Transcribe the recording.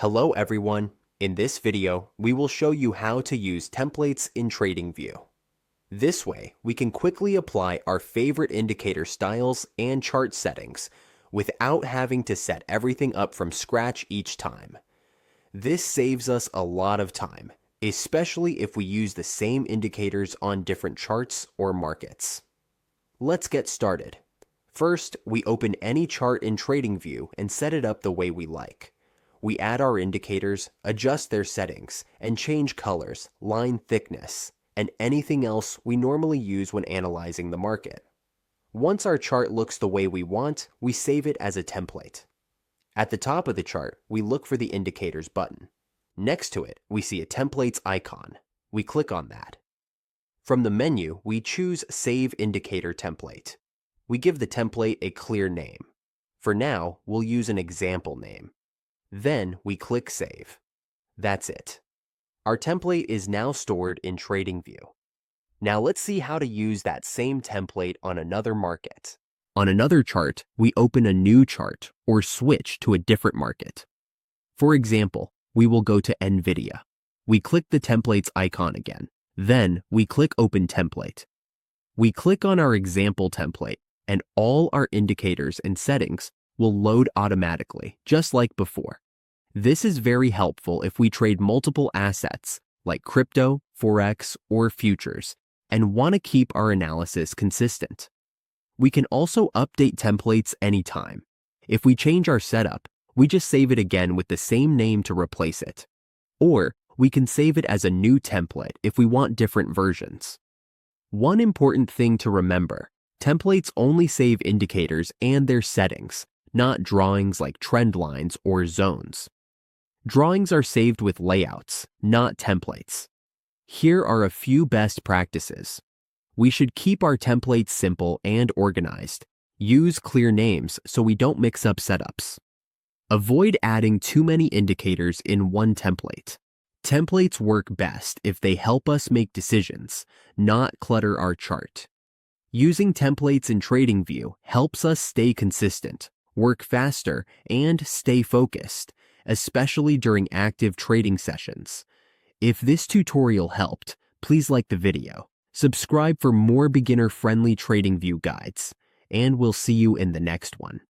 Hello everyone. In this video, we will show you how to use templates in Tradingview. This way, we can quickly apply our favorite indicator styles and chart settings without having to set everything up from scratch each time. This saves us a lot of time, especially if we use the same indicators on different charts or markets. Let's get started. First, we open any chart in Tradingview and set it up the way we like. We add our indicators, adjust their settings, and change colors, line thickness, and anything else we normally use when analyzing the market. Once our chart looks the way we want, we save it as a template. At the top of the chart, we look for the Indicators button. Next to it, we see a Templates icon. We click on that. From the menu, we choose Save Indicator Template. We give the template a clear name. For now, we'll use an example name. Then we click Save. That's it. Our template is now stored in Tradingview. Now let's see how to use that same template on another market. On another chart, we open a new chart or switch to a different market. For example, we will go to NVIDIA. We click the templates icon again. Then we click Open Template. We click on our example template, and all our indicators and settings will load automatically, just like before. This is very helpful if we trade multiple assets, like crypto, forex, or futures, and want to keep our analysis consistent. We can also update templates anytime. If we change our setup, we just save it again with the same name to replace it. Or we can save it as a new template if we want different versions. One important thing to remember, templates only save indicators and their settings, not drawings like trend lines or zones. Drawings are saved with layouts, not templates. Here are a few best practices. We should keep our templates simple and organized. Use clear names so we don't mix up setups. Avoid adding too many indicators in one template. Templates work best if they help us make decisions, not clutter our chart. Using templates in Tradingview helps us stay consistent, work faster, and stay focused, especially during active trading sessions. If this tutorial helped, please like the video, subscribe for more beginner-friendly Tradingview guides, and we'll see you in the next one.